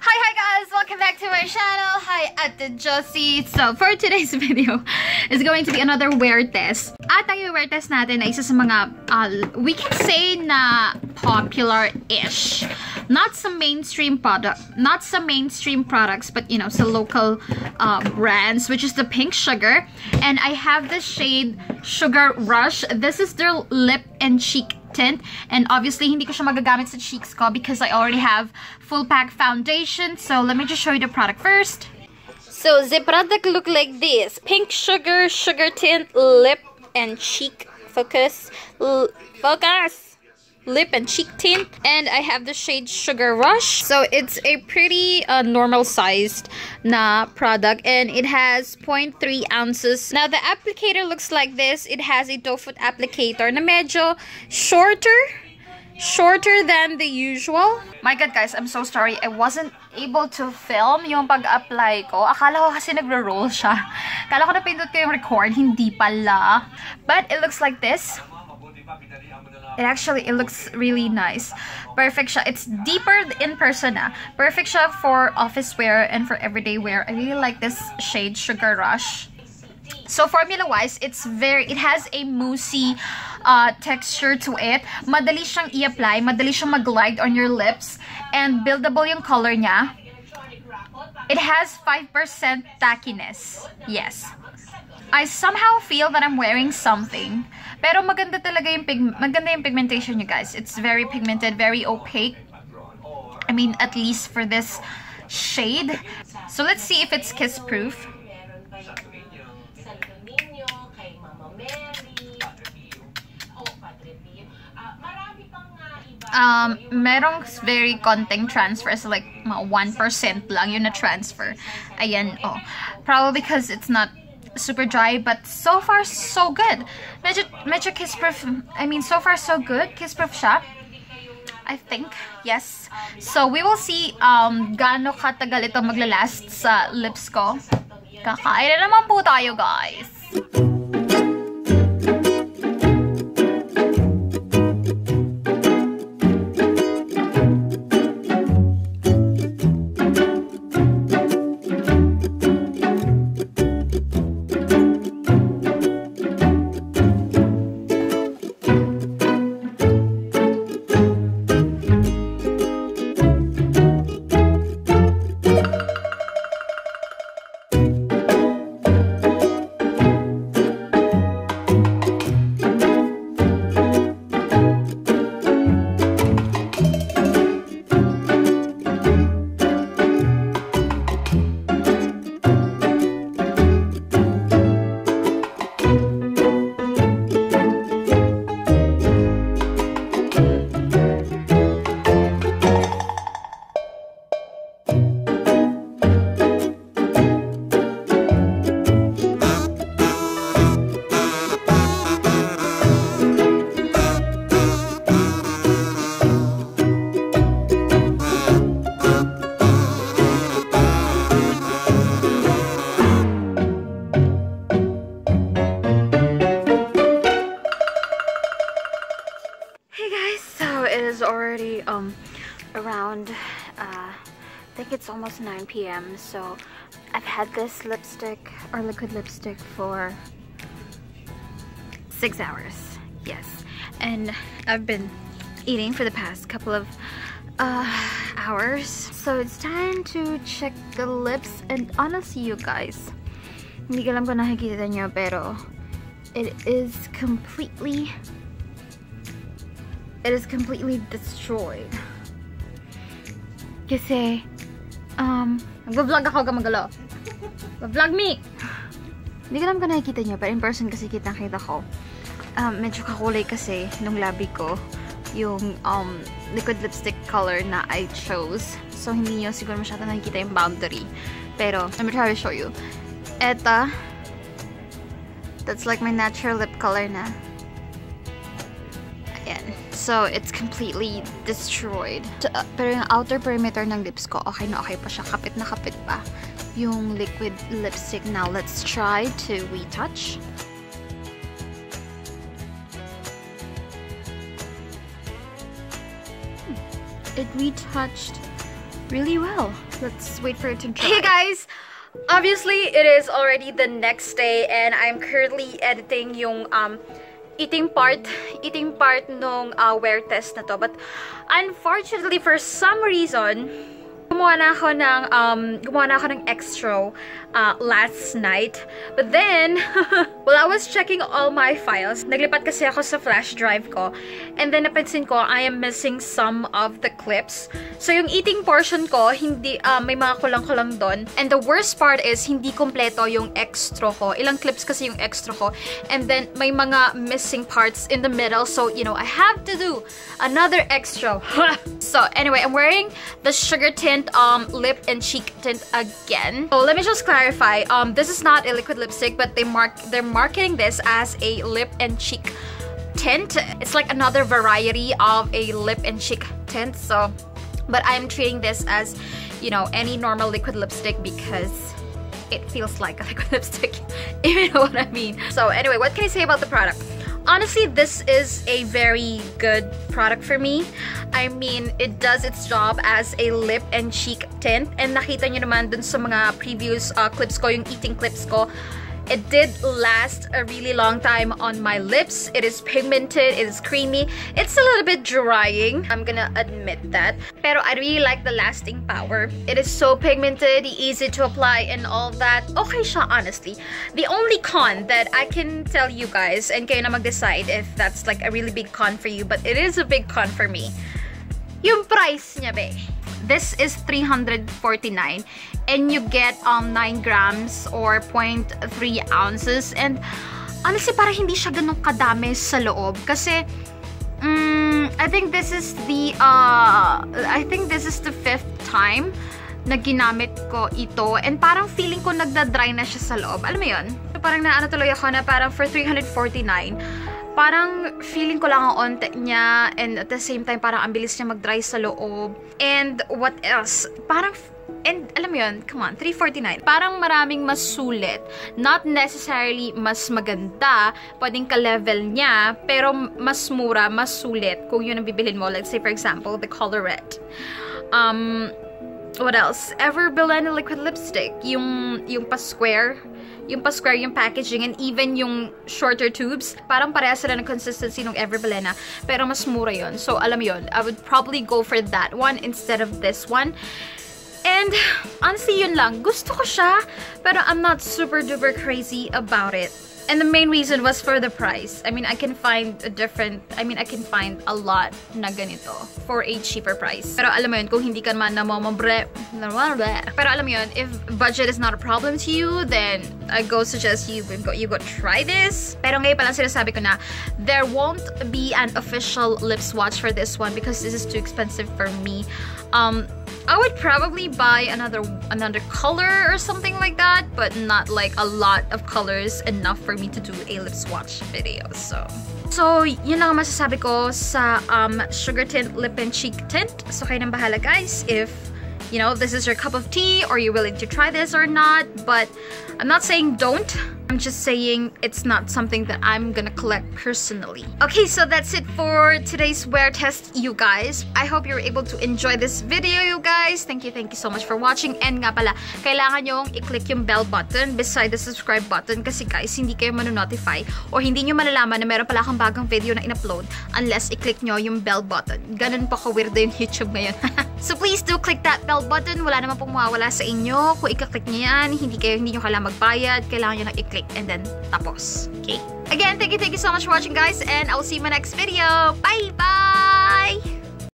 Hi guys! Welcome back to my channel. Hi, Ate Josie. So, for today's video is going to be another wear test. At ang wear test natin ay isa sa mga, we can say na popular-ish. Not some mainstream products, but you know, some local brands, which is the Pink Sugar. And I have the shade Sugar Rush. This is their lip and cheek tint, and obviously hindi ko siya magagamit sa cheeks ko because I already have full pack foundation. So let me just show you the product first. So the product look like this: Pink Sugar tint, lip and cheek focus, lip and cheek tint, and I have the shade Sugar Rush. So it's a pretty normal sized na product, and it has 0.3 ounces. Now the applicator looks like this. It has a doe foot applicator na medyo shorter than the usual. My god guys, I'm so sorry I wasn't able to film yung pag-apply ko. Akala ko kasi nagro-roll siya. Akala ko na pindot ko yung record, hindi pala. But it looks like this. It looks really nice. Perfect siya. It's deeper in person na. Perfect siya for office wear and for everyday wear. I really like this shade Sugar Rush. So formula wise, it has a moussey texture to it. Madali siyang i-apply, madali siyang mag-glide on your lips, and buildable yung color niya. It has 5% tackiness. Yes. I somehow feel that I'm wearing something. Pero maganda talaga yung pigmentation, you guys. It's very pigmented, very opaque. I mean, at least for this shade. So let's see if it's kiss proof. Merong very konting transfer, so like 1% lang yun na transfer. Ayan, oh. Probably because it's not super dry, but so far so good. Medyo kiss proof. I mean, so far so good. Kiss proof siya, I think. Yes. So we will see gaano katagal ito maglalast sa lips ko. Kakain na naman po tayo, guys. Already around I think it's almost 9 p.m. so I've had this lipstick or liquid lipstick for 6 hours. Yes, and I've been eating for the past couple of hours, so it's time to check the lips. And honestly, you guys, hindi ko alam kung nakikita niyo, pero it is completely destroyed. Kasi, nag-vlog ako, gamagalo. Vlog me! Hindi ko alam kung nakikita nyo, pero in person kasi kitang-kita ko. Medyo kakulay kasi nung labi ko yung liquid lipstick color na I chose. So, hindi nyo siguro masyado nakikita yung boundary. Pero, let me try to show you. Eta, that's like my natural lip color na. So, it's completely destroyed. Pero yung outer perimeter ng lips ko, okay na okay pa siya. Kapit na kapit pa yung liquid lipstick. Now, let's try to retouch. It retouched really well. Let's wait for it to dry. Hey guys! Obviously, it is already the next day and I'm currently editing yung eating part nung wear test na to. But unfortunately, for some reason, gumawa na ako ng extra last night. But then, while I was checking all my files, naglipat kasi ako sa flash drive ko. And then, napansin ko, I am missing some of the clips. So, yung eating portion ko, hindi, may mga kulang-kulang doon. And the worst part is, hindi kompleto yung extra ko. Ilang clips kasi yung extra ko. And then, may mga missing parts in the middle. So, you know, I have to do another extra. So, anyway, I'm wearing the Sugar Tint lip and cheek tint again. So, let me just clarify. This is not a liquid lipstick, but they're marketing this as a lip and cheek tint. It's like another variety of a lip and cheek tint. So, but I'm treating this as, you know, any normal liquid lipstick because it feels like a liquid lipstick, if you know what I mean. So anyway, what can I say about the product? Honestly, this is a very good product for me. I mean, it does its job as a lip and cheek tint. And nakita nyo naman dun sa mga previous clips ko, yung eating clips ko, it did last a really long time on my lips. It is pigmented, it is creamy. It's a little bit drying, I'm gonna admit that. Pero I really like the lasting power. It is so pigmented, easy to apply and all that. Okay siya, honestly. The only con that I can tell you guys, and kayo na mag-decide if that's like a really big con for you, but it is a big con for me. Yung price niya, be. This is $349 and you get 9 grams or 0.3 ounces. And honestly, parang hindi siya ganun kadami sa loob kasi I think this is the 5th time na ginamit ko ito and parang feeling ko nagda-dry na siya sa loob. Alam mo yun? So, parang naano tuloy ako na parang for $349 parang feeling ko lang ang onte niya and at the same time parang ang bilis niya mag-dry sa loob. And what else? Parang, and alam mo yun, come on, $349. Parang maraming mas sulit. Not necessarily mas maganda, pwedeng ka-level niya, pero mas mura, mas sulit kung yun ang bibilhin mo. Let's say for example, the color red. What else? Everbelena liquid lipstick. Yung pa-square. Yung packaging, and even yung shorter tubes, parang parehas sila ng consistency ng Everbelena, pero mas mura yun. So, alam yun, I would probably go for that one instead of this one. And, honestly, yun lang. Gusto ko siya, pero I'm not super duper crazy about it. And the main reason was for the price. I mean, I can find a lot na ganito for a cheaper price. Pero alam mo yun, kung hindi ka naman pero alam mo yun, if budget is not a problem to you, then I go suggest you go try this. Pero ngayon palang sinasabi ko na, there won't be an official lip swatch for this one because this is too expensive for me. I would probably buy another color or something like that, but not like a lot of colors enough for me to do a lip swatch video. So yun lang ang masasabi ko sa Sugar Tint Lip and Cheek Tint. So kayo nang bahala guys if you know this is your cup of tea or you're willing to try this or not. But I'm not saying don't. I'm just saying it's not something that I'm gonna collect personally. Okay, so that's it for today's wear test, you guys. I hope you're able to enjoy this video, you guys. Thank you so much for watching. And nga pala, kailangan nyong i-click yung bell button beside the subscribe button kasi guys, hindi kayo manonotify or hindi nyo malalaman na meron pala akong bagong video na in-upload unless i-click nyo yung bell button. Ganun pa ka-weirdo yung YouTube ngayon. So please do click that bell button. Wala naman pong mawawala sa inyo. Kung i-click nyo yan, hindi nyo kailangan magbayad. Kailangan nyo lang i-click and then tapos. Okay? Again, thank you so much for watching guys and I'll see you in my next video. Bye!